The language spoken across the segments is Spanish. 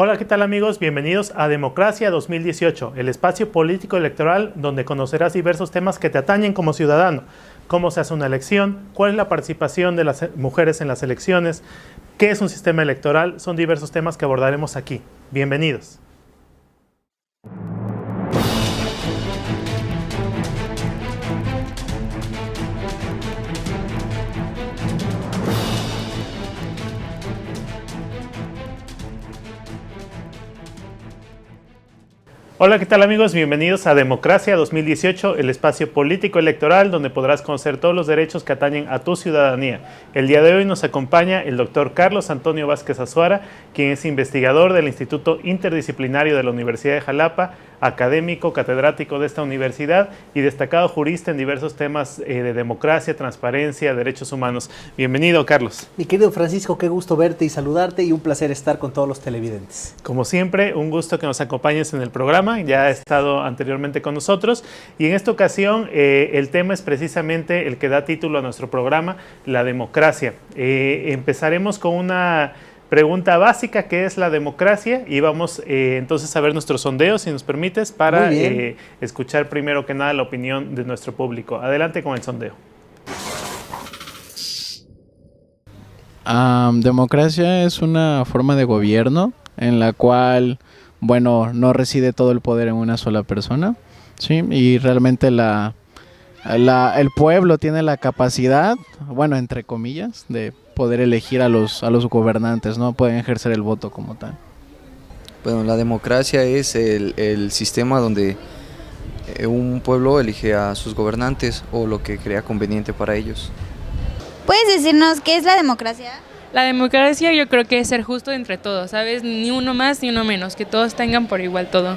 Hola, ¿qué tal amigos? Bienvenidos a Democracia 2018, el espacio político electoral donde conocerás diversos temas que te atañen como ciudadano. Cómo se hace una elección, cuál es la participación de las mujeres en las elecciones, qué es un sistema electoral, son diversos temas que abordaremos aquí. Bienvenidos. Hola, ¿qué tal amigos? Bienvenidos a Democracia 2018, el espacio político electoral donde podrás conocer todos los derechos que atañen a tu ciudadanía. El día de hoy nos acompaña el doctor Carlos Antonio Vázquez Azuara, quien es investigador del Instituto Interdisciplinario de la Universidad de Jalapa, académico, catedrático de esta universidad y destacado jurista en diversos temas de democracia, transparencia, derechos humanos. Bienvenido, Carlos. Mi querido Francisco, qué gusto verte y saludarte y un placer estar con todos los televidentes. Como siempre, un gusto que nos acompañes en el programa. Ya ha estado anteriormente con nosotros y en esta ocasión el tema es precisamente el que da título a nuestro programa, la democracia. Empezaremos con una pregunta básica, ¿qué es la democracia? Y vamos entonces a ver nuestros sondeos, si nos permites, para escuchar primero que nada la opinión de nuestro público. Adelante con el sondeo. Democracia es una forma de gobierno en la cual, bueno, no reside todo el poder en una sola persona, ¿sí? Y realmente el pueblo tiene la capacidad, bueno, entre comillas, de poder elegir a los gobernantes, ¿no? Pueden ejercer el voto como tal. Bueno, la democracia es el sistema donde un pueblo elige a sus gobernantes o lo que crea conveniente para ellos. ¿Puedes decirnos qué es la democracia? La democracia yo creo que es ser justo entre todos, ¿sabes? Ni uno más ni uno menos, que todos tengan por igual todo.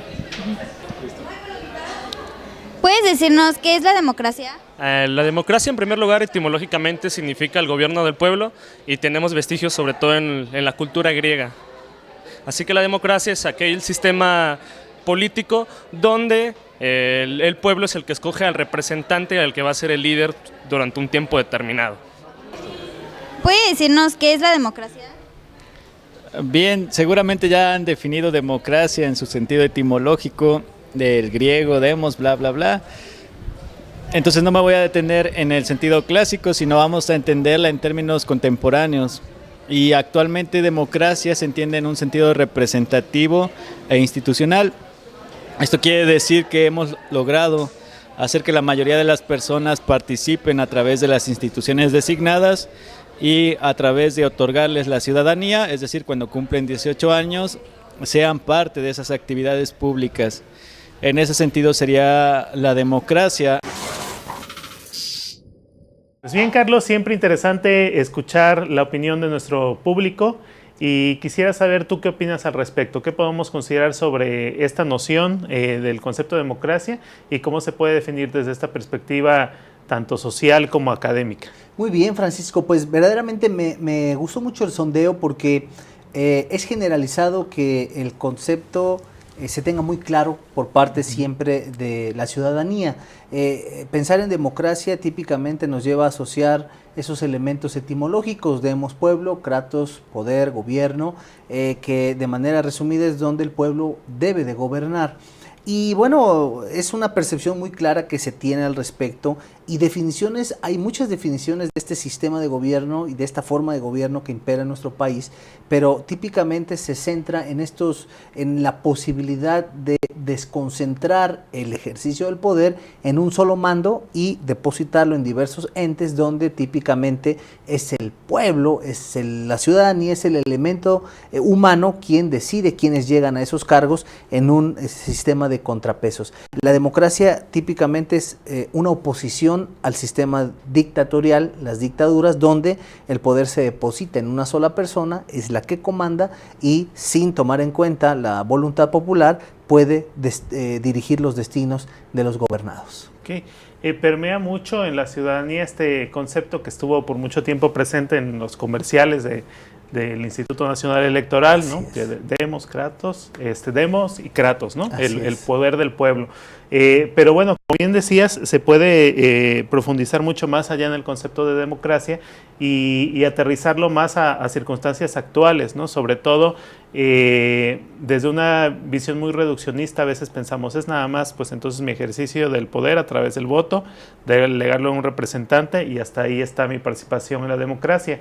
¿Puedes decirnos qué es la democracia? La democracia, en primer lugar, etimológicamente significa el gobierno del pueblo y tenemos vestigios sobre todo en la cultura griega. Así que la democracia es aquel sistema político donde el pueblo es el que escoge al representante, al que va a ser el líder durante un tiempo determinado. ¿Puede decirnos qué es la democracia? Bien, seguramente ya han definido democracia en su sentido etimológico del griego, demos, bla, bla, bla. Entonces no me voy a detener en el sentido clásico, sino vamos a entenderla en términos contemporáneos. Y actualmente democracia se entiende en un sentido representativo e institucional. Esto quiere decir que hemos logrado hacer que la mayoría de las personas participen a través de las instituciones designadas y a través de otorgarles la ciudadanía, es decir, cuando cumplen 18 años, sean parte de esas actividades públicas. En ese sentido sería la democracia. Pues bien, Carlos, siempre interesante escuchar la opinión de nuestro público y quisiera saber tú qué opinas al respecto, qué podemos considerar sobre esta noción del concepto de democracia y cómo se puede definir desde esta perspectiva tanto social como académica. Muy bien, Francisco, pues verdaderamente me gustó mucho el sondeo porque es generalizado que el concepto se tenga muy claro por parte siempre de la ciudadanía. Pensar en democracia típicamente nos lleva a asociar esos elementos etimológicos, demos pueblo, kratos, poder, gobierno, que de manera resumida es donde el pueblo debe de gobernar. Y bueno, es una percepción muy clara que se tiene al respecto y definiciones, hay muchas definiciones de este sistema de gobierno y de esta forma de gobierno que impera en nuestro país, pero típicamente se centra en la posibilidad de desconcentrar el ejercicio del poder en un solo mando y depositarlo en diversos entes donde típicamente es el pueblo, la ciudadanía, es el elemento humano quien decide quiénes llegan a esos cargos en un sistema de contrapesos. La democracia típicamente es una oposición al sistema dictatorial, las dictaduras, donde el poder se deposita en una sola persona, es la que comanda y sin tomar en cuenta la voluntad popular puede dirigir los destinos de los gobernados. Okay. Permea mucho en la ciudadanía este concepto que estuvo por mucho tiempo presente en los comerciales de del Instituto Nacional Electoral, ¿no? Demos, Kratos, Demos y Kratos, ¿no? El poder del pueblo. Pero bueno, como bien decías, se puede profundizar mucho más allá en el concepto de democracia y aterrizarlo más a circunstancias actuales, ¿no? Sobre todo desde una visión muy reduccionista. A veces pensamos, es nada más, pues entonces mi ejercicio del poder a través del voto, delegarlo a un representante y hasta ahí está mi participación en la democracia.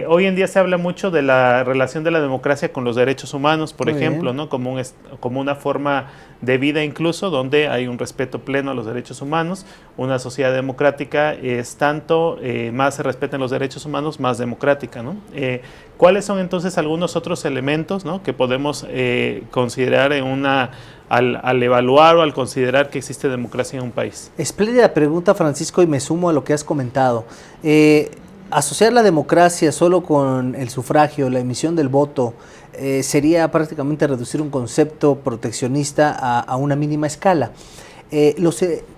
Hoy en día se habla mucho de la relación de la democracia con los derechos humanos, por ejemplo, ¿no? Como una forma de vida incluso, donde hay un respeto pleno a los derechos humanos. Una sociedad democrática es tanto más se respetan los derechos humanos, más democrática, ¿no? ¿Cuáles son entonces algunos otros elementos, ¿no? que podemos considerar al evaluar o al considerar que existe democracia en un país? Espléndida pregunta, Francisco, y me sumo a lo que has comentado. Asociar la democracia solo con el sufragio, la emisión del voto, sería prácticamente reducir un concepto proteccionista a una mínima escala.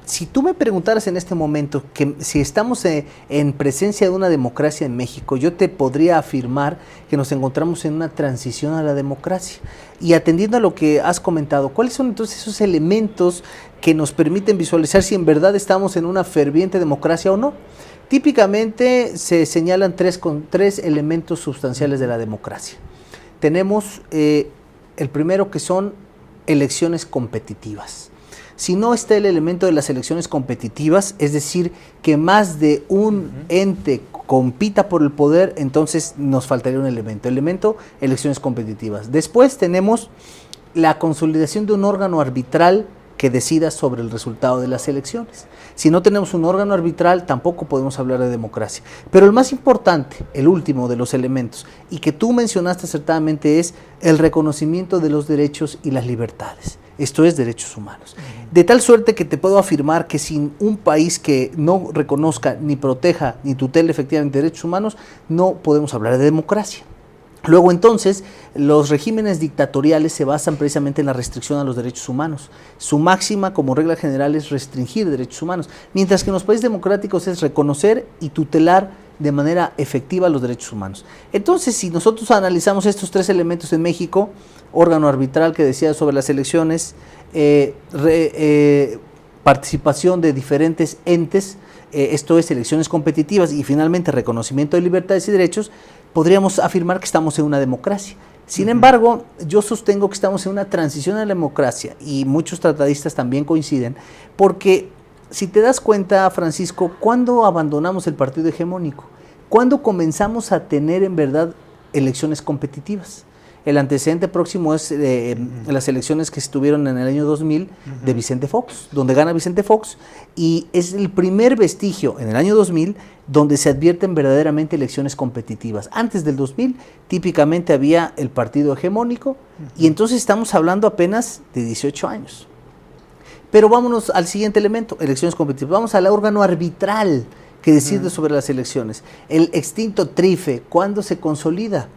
Si tú me preguntaras en este momento que si estamos en presencia de una democracia en México, yo te podría afirmar que nos encontramos en una transición a la democracia. Y atendiendo a lo que has comentado, ¿cuáles son entonces esos elementos que nos permiten visualizar si en verdad estamos en una ferviente democracia o no? Típicamente se señalan tres elementos sustanciales de la democracia. Tenemos el primero, que son elecciones competitivas. Si no está el elemento de las elecciones competitivas, es decir, que más de un ente compita por el poder, entonces nos faltaría un elemento, elecciones competitivas. Después tenemos la consolidación de un órgano arbitral que decida sobre el resultado de las elecciones. Si no tenemos un órgano arbitral, tampoco podemos hablar de democracia. Pero el más importante, el último de los elementos, y que tú mencionaste acertadamente, es el reconocimiento de los derechos y las libertades. Esto es, derechos humanos. De tal suerte que te puedo afirmar que sin un país que no reconozca, ni proteja, ni tutele efectivamente derechos humanos, no podemos hablar de democracia. Luego entonces, los regímenes dictatoriales se basan precisamente en la restricción a los derechos humanos. Su máxima como regla general es restringir derechos humanos, mientras que en los países democráticos es reconocer y tutelar de manera efectiva los derechos humanos. Entonces, si nosotros analizamos estos tres elementos en México, órgano arbitral que decía sobre las elecciones, participación de diferentes entes, esto es, elecciones competitivas, y finalmente reconocimiento de libertades y derechos, podríamos afirmar que estamos en una democracia. Sin embargo, yo sostengo que estamos en una transición a la democracia, y muchos tratadistas también coinciden, porque si te das cuenta, Francisco, ¿cuándo abandonamos el partido hegemónico? ¿Cuándo comenzamos a tener en verdad elecciones competitivas? El antecedente próximo es las elecciones que estuvieron en el año 2000 de Vicente Fox, donde gana Vicente Fox, y es el primer vestigio en el año 2000 donde se advierten verdaderamente elecciones competitivas. Antes del 2000 típicamente había el partido hegemónico, y entonces estamos hablando apenas de 18 años. Pero vámonos al siguiente elemento, elecciones competitivas. Vamos al órgano arbitral que decide sobre las elecciones. El extinto TRIFE, ¿cuándo se consolida?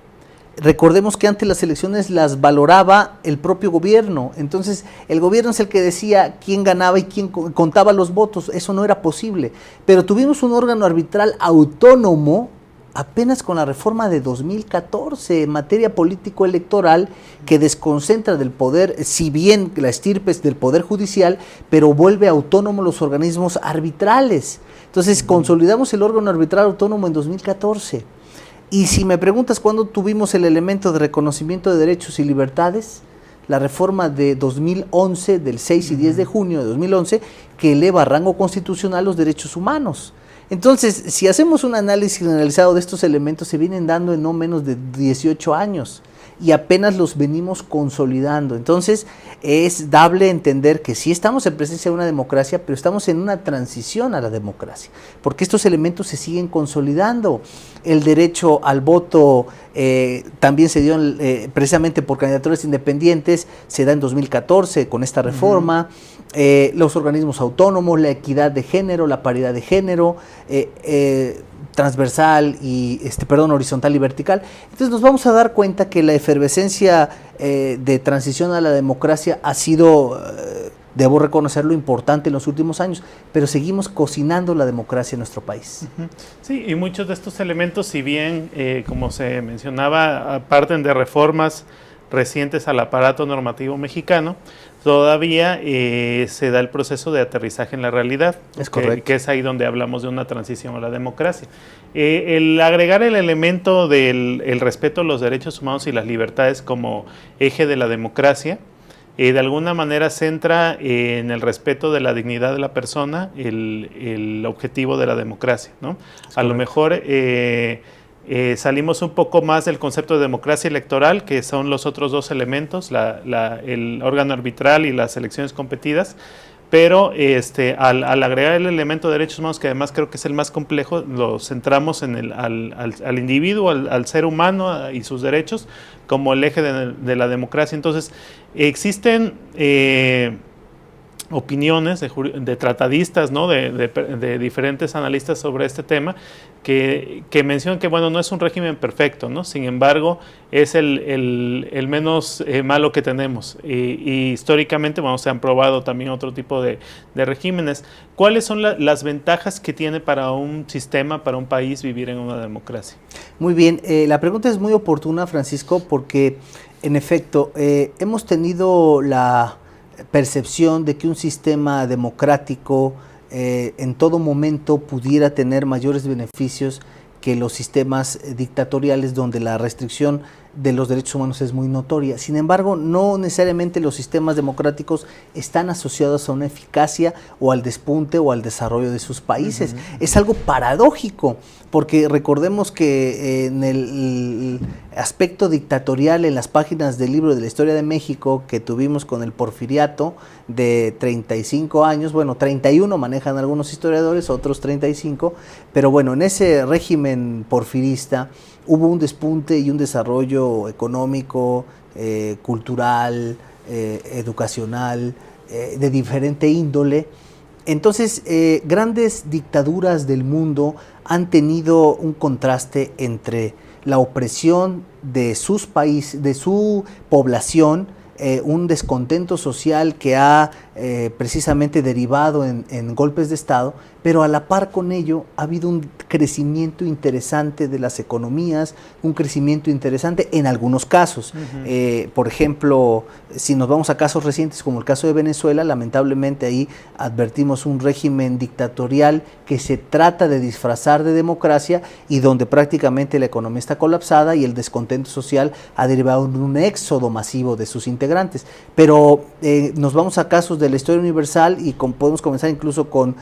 Recordemos que antes las elecciones las valoraba el propio gobierno, entonces el gobierno es el que decía quién ganaba y quién contaba los votos. Eso no era posible, pero tuvimos un órgano arbitral autónomo apenas con la reforma de 2014 en materia político-electoral, que desconcentra del poder, si bien la estirpe es del poder judicial, pero vuelve autónomo los organismos arbitrales. Entonces consolidamos el órgano arbitral autónomo en 2014. Y si me preguntas cuándo tuvimos el elemento de reconocimiento de derechos y libertades, la reforma de 2011, del 6 y 10 de junio de 2011, que eleva a rango constitucional los derechos humanos. Entonces, si hacemos un análisis generalizado de estos elementos, se vienen dando en no menos de 18 años y apenas los venimos consolidando. Entonces, es dable entender que sí estamos en presencia de una democracia, pero estamos en una transición a la democracia, porque estos elementos se siguen consolidando. El derecho al voto también se dio precisamente por candidaturas independientes, se da en 2014 con esta reforma. Los organismos autónomos, la equidad de género, la paridad de género, transversal y horizontal y vertical. Entonces nos vamos a dar cuenta que la efervescencia de transición a la democracia ha sido debo reconocer lo importante en los últimos años, pero seguimos cocinando la democracia en nuestro país. Sí, y muchos de estos elementos, si bien, como se mencionaba, parten de reformas recientes al aparato normativo mexicano, todavía se da el proceso de aterrizaje en la realidad, Es correcto. que es ahí donde hablamos de una transición a la democracia. El agregar el elemento del el respeto a los derechos humanos y las libertades como eje de la democracia, de alguna manera centra en el respeto de la dignidad de la persona el objetivo de la democracia, ¿no? A lo mejor salimos un poco más del concepto de democracia electoral, que son los otros dos elementos, el órgano arbitral y las elecciones competidas, pero al agregar el elemento de derechos humanos, que además creo que es el más complejo, lo centramos en al individuo, al ser humano y sus derechos como el eje de la democracia. Entonces, existen opiniones de tratadistas, ¿no? de diferentes analistas sobre este tema que mencionan que, bueno, no es un régimen perfecto, ¿no? Sin embargo, es el menos malo que tenemos. Y históricamente, bueno, se han probado también otro tipo de regímenes. ¿Cuáles son las ventajas que tiene para un sistema, para un país, vivir en una democracia? Muy bien, la pregunta es muy oportuna, Francisco, porque en efecto hemos tenido la percepción de que un sistema democrático en todo momento pudiera tener mayores beneficios que los sistemas dictatoriales, donde la restricción de los derechos humanos es muy notoria. Sin embargo, no necesariamente los sistemas democráticos están asociados a una eficacia o al despunte o al desarrollo de sus países. Es algo paradójico, porque recordemos que en el aspecto dictatorial, en las páginas del libro de la historia de México que tuvimos con el porfiriato de 35 años, bueno, 31 manejan algunos historiadores, otros 35, pero bueno, en ese régimen porfirista hubo un despunte y un desarrollo económico, cultural, educacional, de diferente índole. Entonces, grandes dictaduras del mundo han tenido un contraste entre la opresión de sus países, de su población, un descontento social que ha precisamente derivado en golpes de Estado, pero a la par con ello ha habido un crecimiento interesante de las economías, un crecimiento interesante en algunos casos. Por ejemplo, si nos vamos a casos recientes como el caso de Venezuela, lamentablemente ahí advertimos un régimen dictatorial que se trata de disfrazar de democracia y donde prácticamente la economía está colapsada y el descontento social ha derivado en un éxodo masivo de sus integrantes. Pero nos vamos a casos de la historia universal y podemos comenzar incluso con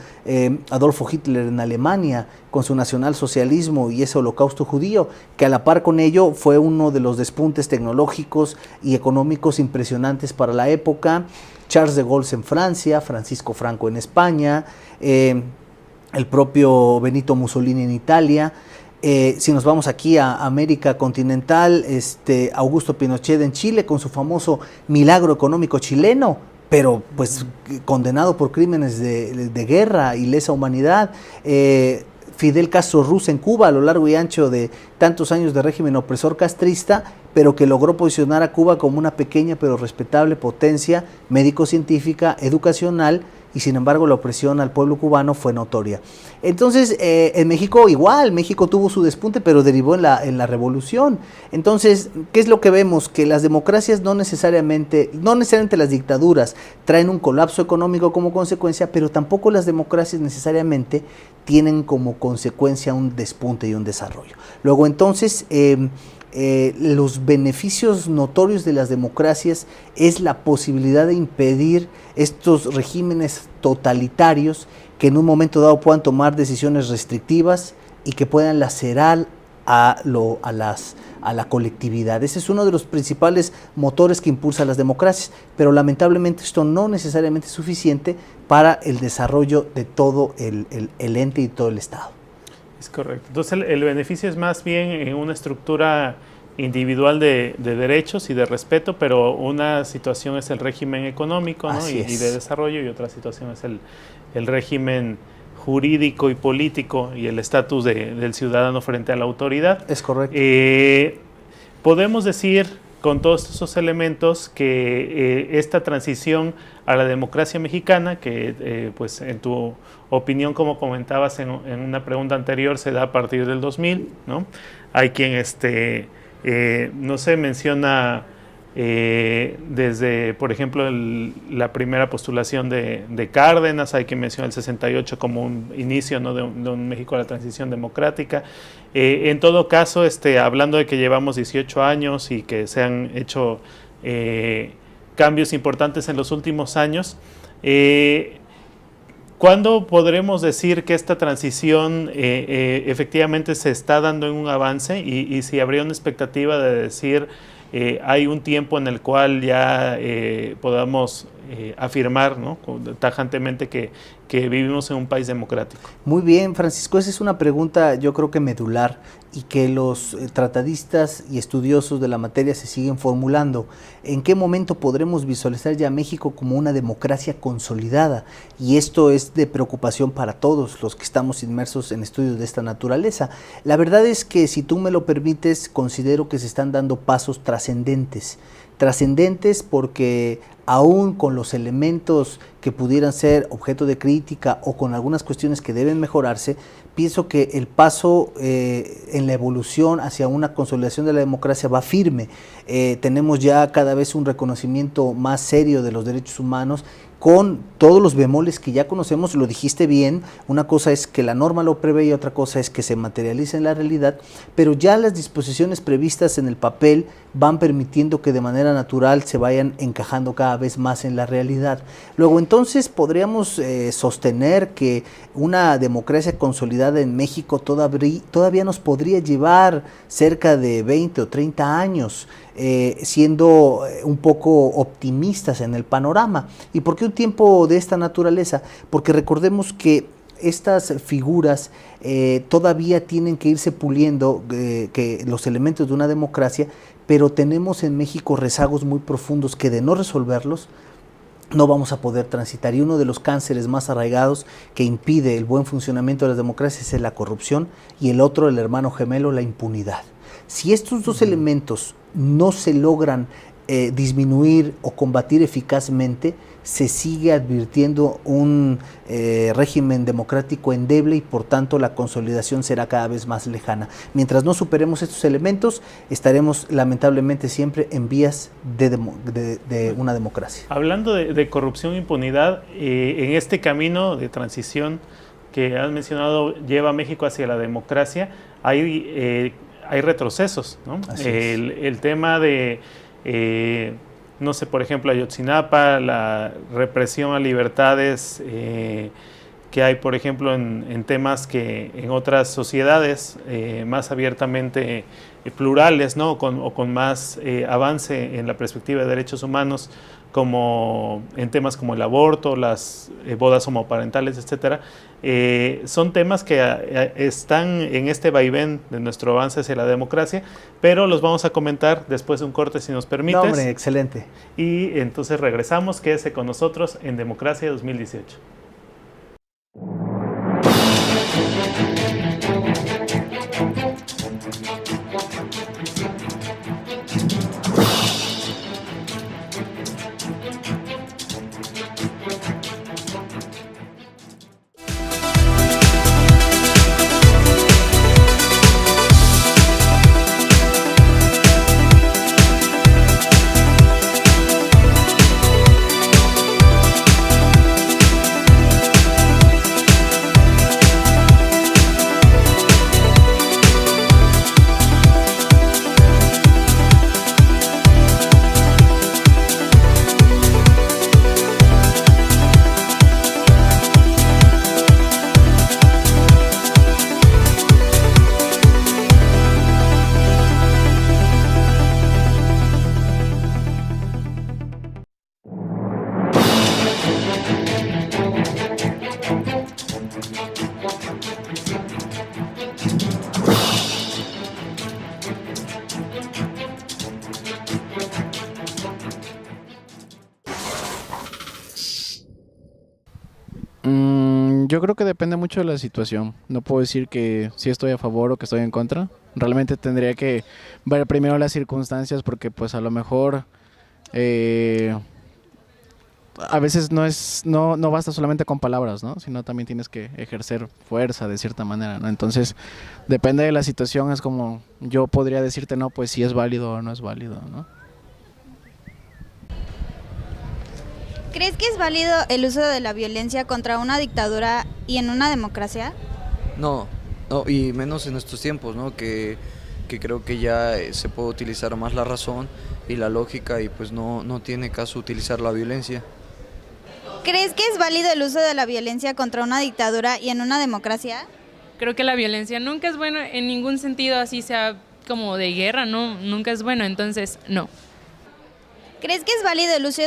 Adolfo Hitler en Alemania, con su nacionalsocialismo y ese holocausto judío, que a la par con ello fue uno de los despuntes tecnológicos y económicos impresionantes para la época. Charles de Gaulle en Francia, Francisco Franco en España, el propio Benito Mussolini en Italia. Si nos vamos aquí a América continental, Augusto Pinochet en Chile con su famoso milagro económico chileno, pero pues condenado por crímenes de guerra y lesa humanidad. Fidel Castro Ruz en Cuba, a lo largo y ancho de tantos años de régimen opresor castrista, pero que logró posicionar a Cuba como una pequeña pero respetable potencia médico-científica, educacional, y sin embargo la opresión al pueblo cubano fue notoria. Entonces, en México igual, México tuvo su despunte, pero derivó en la revolución. Entonces, ¿qué es lo que vemos? Que las democracias no necesariamente las dictaduras traen un colapso económico como consecuencia, pero tampoco las democracias necesariamente tienen como consecuencia un despunte y un desarrollo. Luego, entonces, los beneficios notorios de las democracias es la posibilidad de impedir estos regímenes totalitarios que en un momento dado puedan tomar decisiones restrictivas y que puedan lacerar a la colectividad. Ese es uno de los principales motores que impulsa las democracias, pero lamentablemente esto no necesariamente es suficiente para el desarrollo de todo el ente y todo el Estado. Es correcto. Entonces el beneficio es más bien en una estructura individual de derechos y de respeto, pero una situación es el régimen económico, ¿no? y de desarrollo, y otra situación es el régimen jurídico y político y el estatus del ciudadano frente a la autoridad. Es correcto. Podemos decir con todos esos elementos que esta transición a la democracia mexicana, que pues en tu opinión, como comentabas en una pregunta anterior, se da a partir del 2000, ¿no? Hay quien, no sé, menciona desde, por ejemplo, la primera postulación de Cárdenas, hay quien menciona el 68 como un inicio, ¿no?, de un México a la transición democrática. En todo caso, hablando de que llevamos 18 años y que se han hecho cambios importantes en los últimos años, ¿cuándo podremos decir que esta transición efectivamente se está dando en un avance y si habría una expectativa de decir hay un tiempo en el cual ya podamos afirmar, ¿no?, tajantemente que vivimos en un país democrático? Muy bien, Francisco, esa es una pregunta yo creo que medular y que los tratadistas y estudiosos de la materia se siguen formulando. ¿En qué momento podremos visualizar ya a México como una democracia consolidada? Y esto es de preocupación para todos los que estamos inmersos en estudios de esta naturaleza. La verdad es que, si tú me lo permites, considero que se están dando pasos trascendentes porque aún con los elementos que pudieran ser objeto de crítica o con algunas cuestiones que deben mejorarse, pienso que el paso en la evolución hacia una consolidación de la democracia va firme. Tenemos ya cada vez un reconocimiento más serio de los derechos humanos, con todos los bemoles que ya conocemos. Lo dijiste bien, una cosa es que la norma lo prevé y otra cosa es que se materialice en la realidad, pero ya las disposiciones previstas en el papel van permitiendo que de manera natural se vayan encajando cada vez más en la realidad. Luego, entonces, podríamos sostener que una democracia consolidada en México todavía nos podría llevar cerca de 20 o 30 años, siendo un poco optimistas en el panorama. ¿Y por qué un tiempo de esta naturaleza? Porque recordemos que estas figuras todavía tienen que irse puliendo, que los elementos de una democracia, pero tenemos en México rezagos muy profundos que, de no resolverlos, no vamos a poder transitar. Y uno de los cánceres más arraigados que impide el buen funcionamiento de las democracias es la corrupción, y el otro, el hermano gemelo, la impunidad. Si estos dos elementos no se logran disminuir o combatir eficazmente, se sigue advirtiendo un régimen democrático endeble, y por tanto la consolidación será cada vez más lejana. Mientras no superemos estos elementos, estaremos lamentablemente siempre en vías de una democracia. Hablando de corrupción e impunidad, en este camino de transición que has mencionado lleva a México hacia la democracia, hay retrocesos, ¿no? El tema de no sé, por ejemplo, Ayotzinapa, la represión a libertades que hay, por ejemplo, en temas que en otras sociedades más abiertamente plurales, ¿no?, o con más avance en la perspectiva de derechos humanos, como en temas como el aborto, las bodas homoparentales, etcétera, son temas que están en este vaivén de nuestro avance hacia la democracia, pero los vamos a comentar después de un corte, si nos permites. No, hombre, excelente. Y entonces regresamos. Quédese con nosotros en Democracia 2018. Yo creo que depende mucho de la situación. No puedo decir que sí estoy a favor o que estoy en contra. Realmente tendría que ver primero las circunstancias porque pues a lo mejor a veces no basta solamente con palabras, ¿no? Sino también tienes que ejercer fuerza de cierta manera, ¿no? Entonces, depende de la situación, es como yo podría decirte, no, pues si es válido o no es válido, ¿no? ¿Crees que es válido el uso de la violencia contra una dictadura y en una democracia? No, no, y menos en estos tiempos, ¿no? Que creo que ya se puede utilizar más la razón y la lógica y pues no tiene caso utilizar la violencia. ¿Crees que es válido el uso de la violencia contra una dictadura y en una democracia? Creo que la violencia nunca es bueno en ningún sentido, así sea como de guerra, no, nunca es bueno, entonces no. ¿Crees que es válido el uso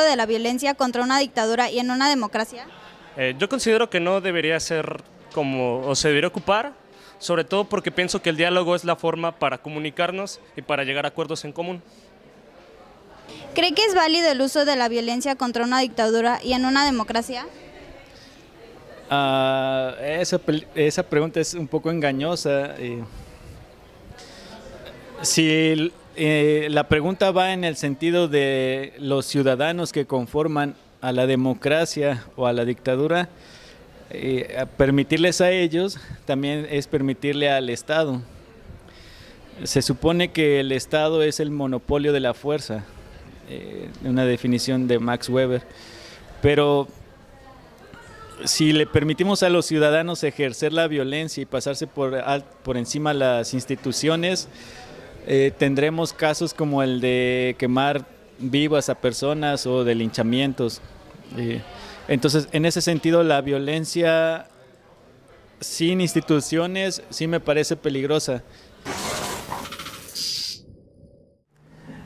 de la violencia contra una dictadura y en una democracia? Yo considero que no debería ser o se debería ocupar, sobre todo porque pienso que el diálogo es la forma para comunicarnos y para llegar a acuerdos en común. ¿Cree que es válido el uso de la violencia contra una dictadura y en una democracia? Esa pregunta es un poco engañosa. Si la pregunta va en el sentido de los ciudadanos que conforman a la democracia o a la dictadura, permitirles a ellos también es permitirle al Estado. Se supone que el Estado es el monopolio de la fuerza, una definición de Max Weber, pero si le permitimos a los ciudadanos ejercer la violencia y pasarse por encima las instituciones, tendremos casos como el de quemar vivas a personas o de linchamientos. Entonces, en ese sentido, la violencia sin instituciones sí me parece peligrosa.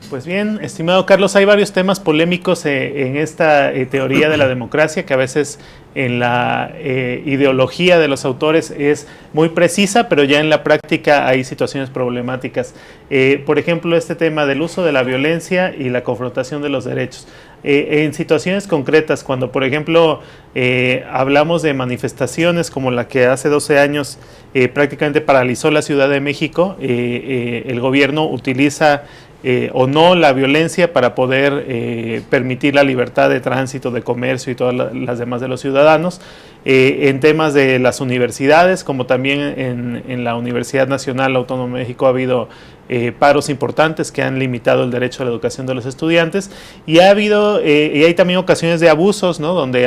Pues bien, estimado Carlos, hay varios temas polémicos en esta teoría de la democracia que a veces en la ideología de los autores es muy precisa, pero ya en la práctica hay situaciones problemáticas. Por ejemplo, este tema del uso de la violencia y la confrontación de los derechos. En situaciones concretas, cuando por ejemplo hablamos de manifestaciones como la que hace 12 años prácticamente paralizó la Ciudad de México, el gobierno utiliza o no la violencia para poder permitir la libertad de tránsito, de comercio y todas las demás de los ciudadanos. En temas de las universidades, como también en la Universidad Nacional Autónoma de México ha habido paros importantes que han limitado el derecho a la educación de los estudiantes y ha habido y hay también ocasiones de abusos, ¿no? Donde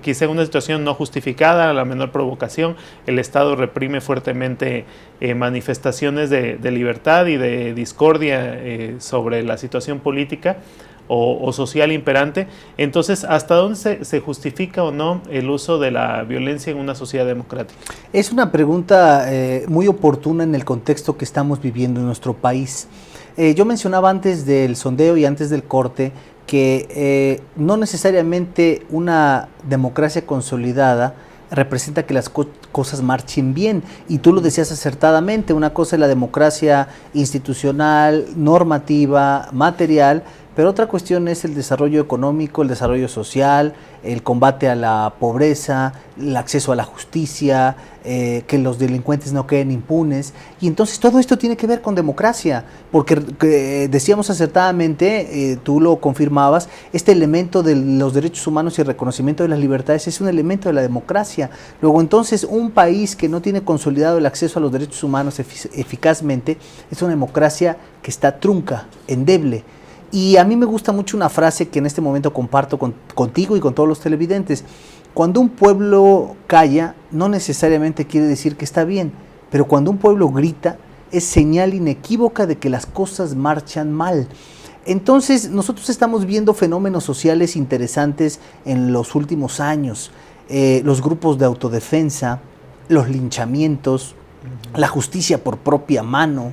quizá en una situación no justificada, a la menor provocación, el Estado reprime fuertemente manifestaciones de libertad y de discordia sobre la situación política o social imperante. Entonces, ¿hasta dónde se justifica o no el uso de la violencia en una sociedad democrática? Es una pregunta muy oportuna en el contexto que estamos viviendo en nuestro país. Yo mencionaba antes del sondeo y antes del corte que no necesariamente una democracia consolidada representa que las cosas marchen bien, y tú lo decías acertadamente, una cosa es la democracia institucional, normativa, material, pero otra cuestión es el desarrollo económico, el desarrollo social, el combate a la pobreza, el acceso a la justicia, que los delincuentes no queden impunes. Y entonces todo esto tiene que ver con democracia, porque decíamos acertadamente, tú lo confirmabas, este elemento de los derechos humanos y el reconocimiento de las libertades es un elemento de la democracia. Luego entonces un país que no tiene consolidado el acceso a los derechos humanos eficazmente es una democracia que está trunca, endeble. Y a mí me gusta mucho una frase que en este momento comparto contigo y con todos los televidentes. Cuando un pueblo calla, no necesariamente quiere decir que está bien, pero cuando un pueblo grita, es señal inequívoca de que las cosas marchan mal. Entonces, nosotros estamos viendo fenómenos sociales interesantes en los últimos años. Los grupos de autodefensa, los linchamientos, la justicia por propia mano.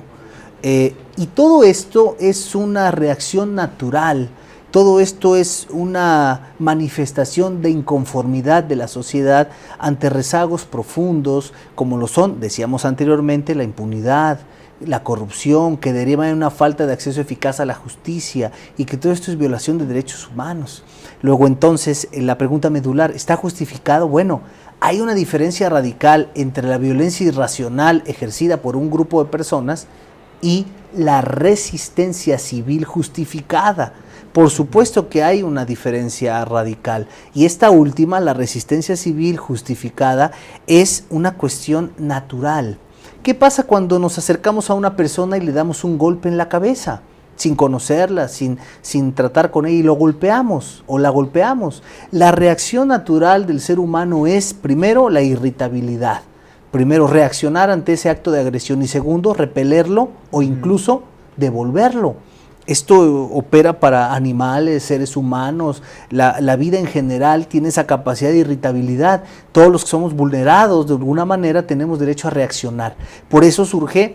Y todo esto es una reacción natural, todo esto es una manifestación de inconformidad de la sociedad ante rezagos profundos, como lo son, decíamos anteriormente, la impunidad, la corrupción, que deriva de una falta de acceso eficaz a la justicia, y que todo esto es violación de derechos humanos. Luego entonces, la pregunta medular, ¿está justificado? Bueno, hay una diferencia radical entre la violencia irracional ejercida por un grupo de personas y la resistencia civil justificada. Por supuesto que hay una diferencia radical, y esta última, la resistencia civil justificada, es una cuestión natural. ¿Qué pasa cuando nos acercamos a una persona y le damos un golpe en la cabeza? Sin conocerla, sin tratar con ella, y lo golpeamos o la golpeamos. La reacción natural del ser humano es, primero, la irritabilidad. Primero, reaccionar ante ese acto de agresión, y segundo, repelerlo o incluso devolverlo. Esto opera para animales, seres humanos, la vida en general tiene esa capacidad de irritabilidad. Todos los que somos vulnerados de alguna manera tenemos derecho a reaccionar. Por eso surge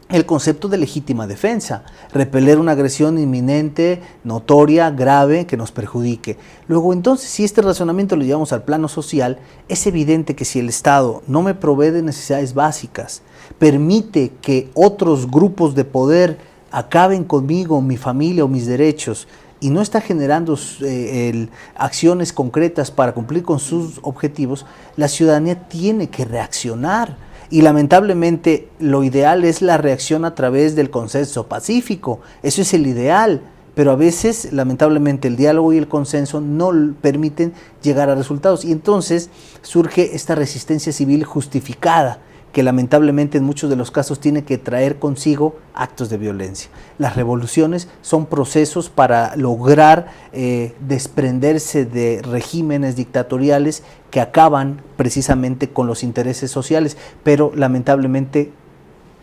el concepto de legítima defensa, repeler una agresión inminente, notoria, grave, que nos perjudique. Luego entonces, si este razonamiento lo llevamos al plano social, es evidente que si el Estado no me provee de necesidades básicas, permite que otros grupos de poder acaben conmigo, mi familia o mis derechos, y no está generando acciones concretas para cumplir con sus objetivos, la ciudadanía tiene que reaccionar. Y lamentablemente lo ideal es la reacción a través del consenso pacífico, eso es el ideal, pero a veces lamentablemente el diálogo y el consenso no permiten llegar a resultados, y entonces surge esta resistencia civil justificada, que lamentablemente en muchos de los casos tiene que traer consigo actos de violencia. Las revoluciones son procesos para lograr desprenderse de regímenes dictatoriales que acaban precisamente con los intereses sociales, pero lamentablemente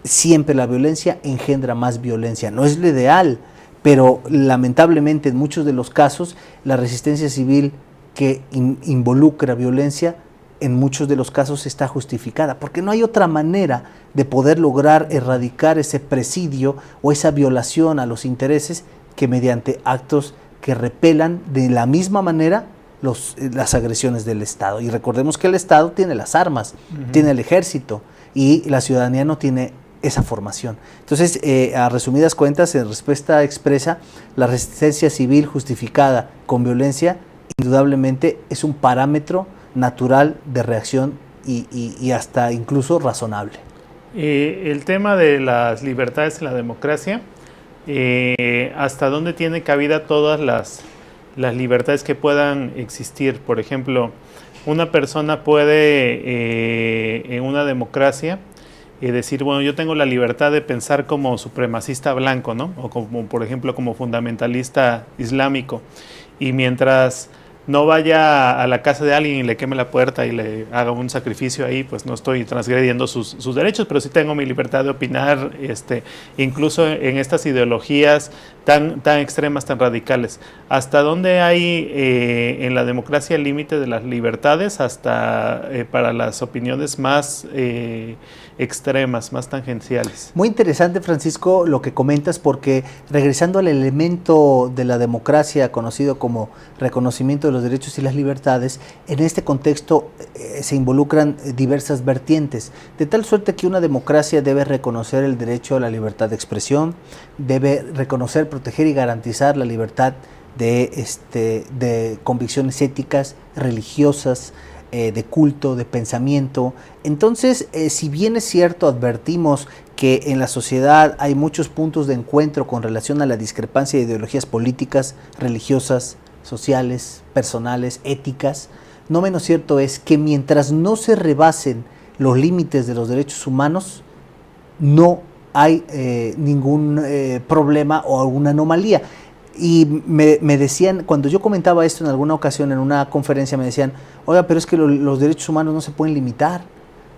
siempre la violencia engendra más violencia. No es lo ideal, pero lamentablemente en muchos de los casos la resistencia civil que involucra violencia en muchos de los casos está justificada, porque no hay otra manera de poder lograr erradicar ese presidio o esa violación a los intereses que mediante actos que repelan de la misma manera las agresiones del Estado. Y recordemos que el Estado tiene las armas, tiene el ejército, y la ciudadanía no tiene esa formación. Entonces, a resumidas cuentas, en respuesta expresa, la resistencia civil justificada con violencia indudablemente es un parámetro natural de reacción y hasta incluso razonable. El tema de las libertades en la democracia, ¿hasta dónde tiene cabida todas las libertades que puedan existir? Por ejemplo, una persona puede en una democracia decir, bueno, yo tengo la libertad de pensar como supremacista blanco, ¿no? O como, por ejemplo, como fundamentalista islámico, y mientras no vaya a la casa de alguien y le queme la puerta y le haga un sacrificio ahí, pues no estoy transgrediendo sus derechos, pero sí tengo mi libertad de opinar, incluso en estas ideologías tan extremas, tan radicales. ¿Hasta dónde hay en la democracia el límite de las libertades hasta para las opiniones más extremas, más tangenciales? Muy interesante, Francisco, lo que comentas, porque regresando al elemento de la democracia conocido como reconocimiento de los derechos y las libertades, en este contexto se involucran diversas vertientes, de tal suerte que una democracia debe reconocer el derecho a la libertad de expresión, debe reconocer, proteger y garantizar la libertad de convicciones éticas, religiosas, de culto, de pensamiento. Entonces, si bien es cierto, advertimos que en la sociedad hay muchos puntos de encuentro con relación a la discrepancia de ideologías políticas, religiosas, sociales, personales, éticas, no menos cierto es que mientras no se rebasen los límites de los derechos humanos, no hay ningún problema o alguna anomalía. Y me decían, cuando yo comentaba esto en alguna ocasión en una conferencia, me decían, oiga, pero es que los derechos humanos no se pueden limitar.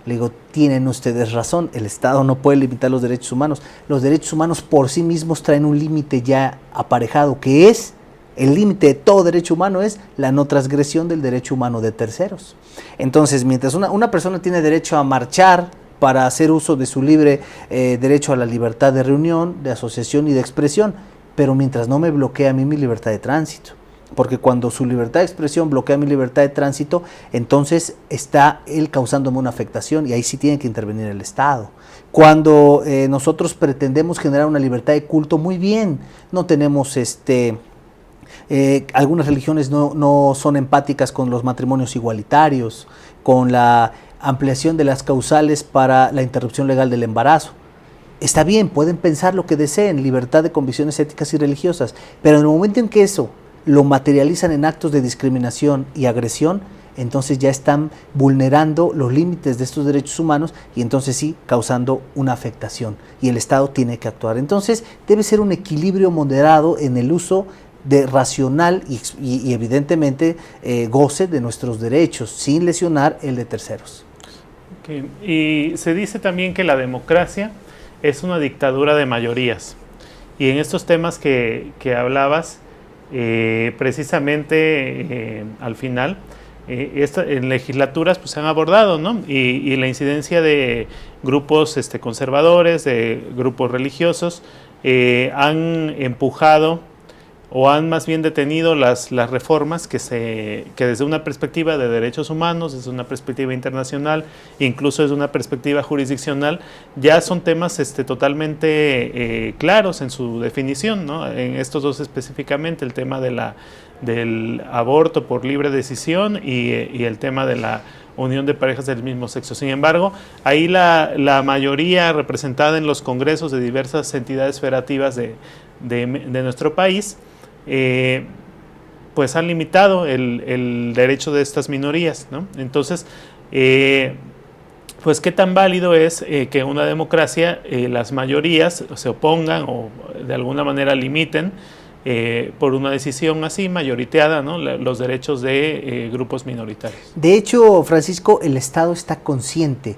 Le digo, tienen ustedes razón, el Estado no puede limitar los derechos humanos. Los derechos humanos por sí mismos traen un límite ya aparejado, que es, el límite de todo derecho humano es la no transgresión del derecho humano de terceros. Entonces, mientras una persona tiene derecho a marchar para hacer uso de su libre derecho a la libertad de reunión, de asociación y de expresión, pero mientras no me bloquea a mí mi libertad de tránsito, porque cuando su libertad de expresión bloquea mi libertad de tránsito, entonces está él causándome una afectación, y ahí sí tiene que intervenir el Estado. Cuando nosotros pretendemos generar una libertad de culto, muy bien, no tenemos Algunas religiones no son empáticas con los matrimonios igualitarios, con la ampliación de las causales para la interrupción legal del embarazo. Está bien, pueden pensar lo que deseen, libertad de convicciones éticas y religiosas, pero en el momento en que eso lo materializan en actos de discriminación y agresión, entonces ya están vulnerando los límites de estos derechos humanos y entonces sí causando una afectación y el Estado tiene que actuar. Entonces debe ser un equilibrio moderado en el uso de racional y evidentemente goce de nuestros derechos sin lesionar el de terceros. Okay. Y se dice también que la democracia es una dictadura de mayorías y en estos temas que hablabas precisamente al final en legislaturas pues se han abordado, ¿no? Y la incidencia de grupos conservadores, de grupos religiosos, han empujado o han más bien detenido las reformas que desde una perspectiva de derechos humanos, desde una perspectiva internacional, incluso desde una perspectiva jurisdiccional, ya son temas totalmente claros en su definición, ¿no? En estos dos específicamente, el tema del aborto por libre decisión y el tema de la unión de parejas del mismo sexo. Sin embargo, ahí la mayoría representada en los congresos de diversas entidades federativas de nuestro país, pues han limitado el derecho de estas minorías, ¿no? Entonces, pues qué tan válido es que en una democracia las mayorías se opongan o de alguna manera limiten por una decisión así mayoriteada, ¿no? Los derechos de grupos minoritarios. De hecho, Francisco, el Estado está consciente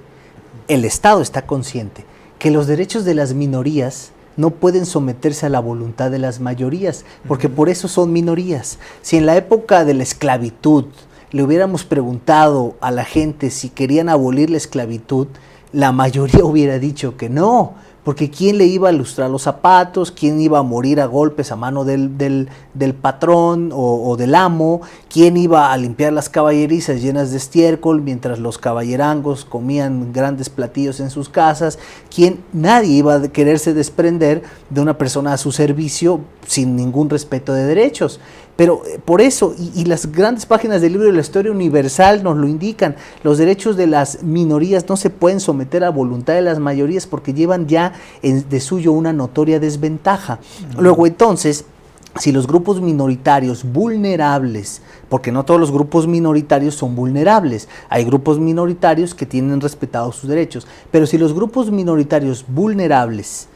que los derechos de las minorías no pueden someterse a la voluntad de las mayorías, porque por eso son minorías. Si en la época de la esclavitud le hubiéramos preguntado a la gente si querían abolir la esclavitud, la mayoría hubiera dicho que no, porque ¿quién le iba a lustrar los zapatos? ¿Quién iba a morir a golpes a mano del patrón o del amo? ¿Quién iba a limpiar las caballerizas llenas de estiércol mientras los caballerangos comían grandes platillos en sus casas? Nadie iba a quererse desprender de una persona a su servicio sin ningún respeto de derechos. Pero por eso, y las grandes páginas del libro de la historia universal nos lo indican, los derechos de las minorías no se pueden someter a voluntad de las mayorías porque llevan ya de suyo una notoria desventaja. Luego entonces, si los grupos minoritarios vulnerables, porque no todos los grupos minoritarios son vulnerables, hay grupos minoritarios que tienen respetados sus derechos, pero si los grupos minoritarios vulnerables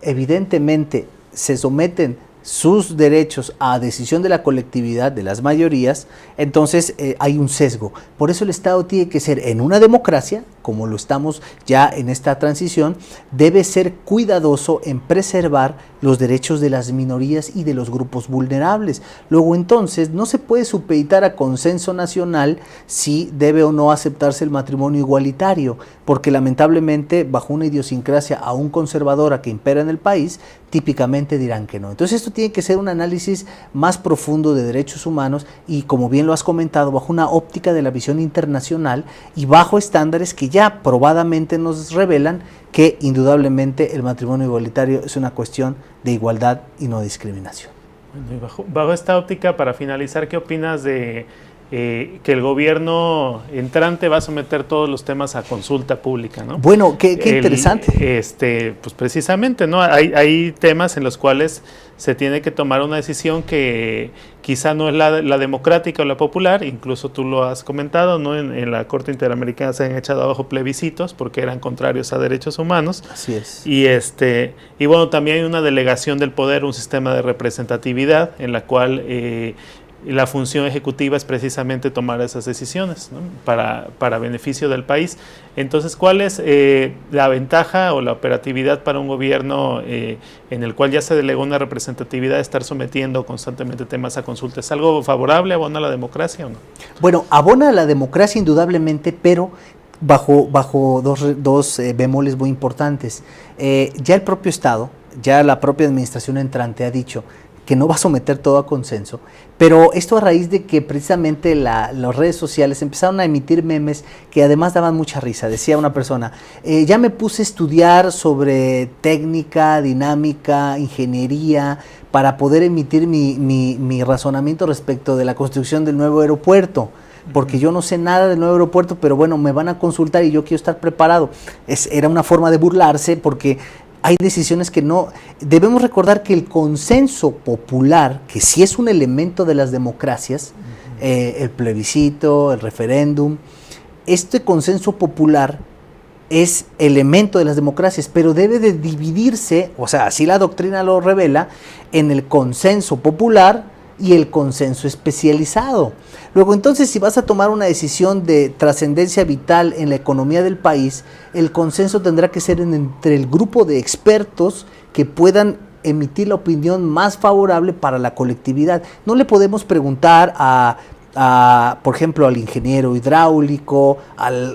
evidentemente se someten sus derechos a decisión de la colectividad, de las mayorías, entonces hay un sesgo. Por eso el Estado tiene que ser, en una democracia, como lo estamos ya en esta transición, debe ser cuidadoso en preservar los derechos de las minorías y de los grupos vulnerables. Luego entonces no se puede supeditar a consenso nacional si debe o no aceptarse el matrimonio igualitario, porque lamentablemente bajo una idiosincrasia aún conservadora que impera en el país, típicamente dirán que no. Entonces esto tiene que ser un análisis más profundo de derechos humanos y, como bien lo has comentado, bajo una óptica de la visión internacional y bajo estándares que ya probadamente nos revelan que indudablemente el matrimonio igualitario es una cuestión de igualdad y no discriminación. Bueno, y bajo esta óptica, para finalizar, ¿qué opinas de que el gobierno entrante va a someter todos los temas a consulta pública, ¿no? Bueno, qué interesante. Pues precisamente, ¿no? Hay temas en los cuales se tiene que tomar una decisión que quizá no es la democrática o la popular, incluso tú lo has comentado, ¿no? En la Corte Interamericana se han echado abajo plebiscitos porque eran contrarios a derechos humanos. Así es. Y bueno, también hay una delegación del poder, un sistema de representatividad en la cual la función ejecutiva es precisamente tomar esas decisiones, ¿no? para beneficio del país. Entonces, ¿cuál es la ventaja o la operatividad para un gobierno en el cual ya se delegó una representatividad de estar sometiendo constantemente temas a consulta? ¿Es algo favorable, abona a la democracia o no? Bueno, abona a la democracia indudablemente, pero bajo dos bemoles muy importantes. Ya el propio Estado, ya la propia administración entrante ha dicho que no va a someter todo a consenso, pero esto a raíz de que precisamente las redes sociales empezaron a emitir memes que además daban mucha risa. Decía una persona, ya me puse a estudiar sobre técnica, dinámica, ingeniería, para poder emitir mi razonamiento respecto de la construcción del nuevo aeropuerto, porque yo no sé nada del nuevo aeropuerto, pero bueno, me van a consultar y yo quiero estar preparado. Era una forma de burlarse porque hay decisiones que no... Debemos recordar que el consenso popular, que sí es un elemento de las democracias, el plebiscito, el referéndum, este consenso popular es elemento de las democracias, pero debe de dividirse, o sea, así la doctrina lo revela, en el consenso popular y el consenso especializado. Luego, entonces, si vas a tomar una decisión de trascendencia vital en la economía del país, el consenso tendrá que ser entre el grupo de expertos que puedan emitir la opinión más favorable para la colectividad. No le podemos preguntar por ejemplo, al ingeniero hidráulico,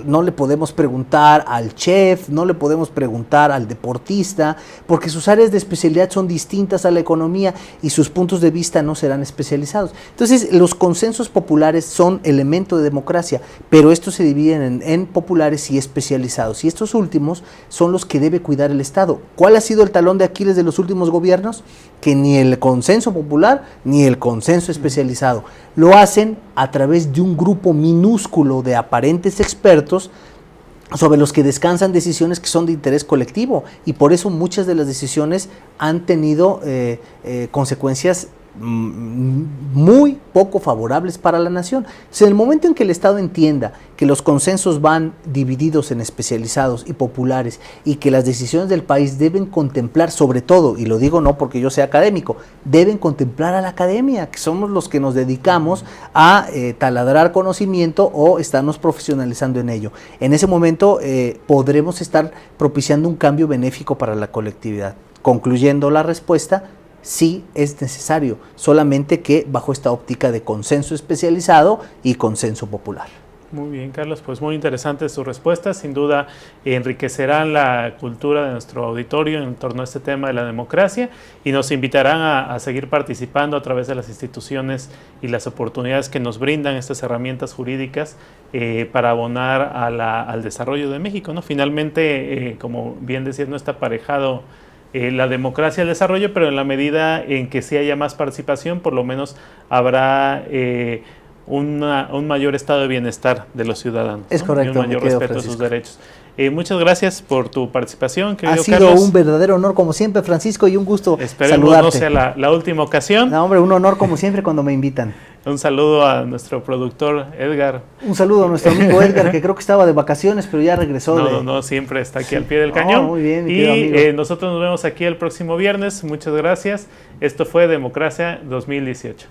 no le podemos preguntar al chef, no le podemos preguntar al deportista, porque sus áreas de especialidad son distintas a la economía y sus puntos de vista no serán especializados. Entonces, los consensos populares son elemento de democracia, pero estos se dividen en populares y especializados, y estos últimos son los que debe cuidar el Estado. ¿Cuál ha sido el talón de Aquiles de los últimos gobiernos? Que ni el consenso popular ni el consenso especializado lo hacen a través de un grupo minúsculo de aparentes expertos sobre los que descansan decisiones que son de interés colectivo, y por eso muchas de las decisiones han tenido consecuencias muy poco favorables para la nación. Si en el momento en que el Estado entienda que los consensos van divididos en especializados y populares, y que las decisiones del país deben contemplar, sobre todo, y lo digo no porque yo sea académico, deben contemplar a la academia, que somos los que nos dedicamos a taladrar conocimiento o estarnos profesionalizando en ello. En ese momento podremos estar propiciando un cambio benéfico para la colectividad. Concluyendo la respuesta, sí es necesario, solamente que bajo esta óptica de consenso especializado y consenso popular. Muy bien, Carlos, pues muy interesantes sus respuestas, sin duda enriquecerán la cultura de nuestro auditorio en torno a este tema de la democracia, y nos invitarán a seguir participando a través de las instituciones y las oportunidades que nos brindan estas herramientas jurídicas para abonar al desarrollo de México, ¿no? Finalmente, como bien decías, no está aparejado la democracia y el desarrollo, pero en la medida en que sí haya más participación, por lo menos habrá un mayor estado de bienestar de los ciudadanos. Es correcto, y un mayor respeto a sus derechos. Muchas gracias por tu participación, querido Carlos. Ha sido un verdadero honor como siempre, Francisco, y un gusto Esperemos saludarte. No sea la última ocasión. No, hombre, un honor como siempre cuando me invitan. Un saludo a nuestro productor Edgar. Un saludo a nuestro amigo Edgar, que creo que estaba de vacaciones, pero ya regresó. No, siempre está aquí al pie del cañón. Muy bien, y nosotros nos vemos aquí el próximo viernes. Muchas gracias. Esto fue Democracia 2018.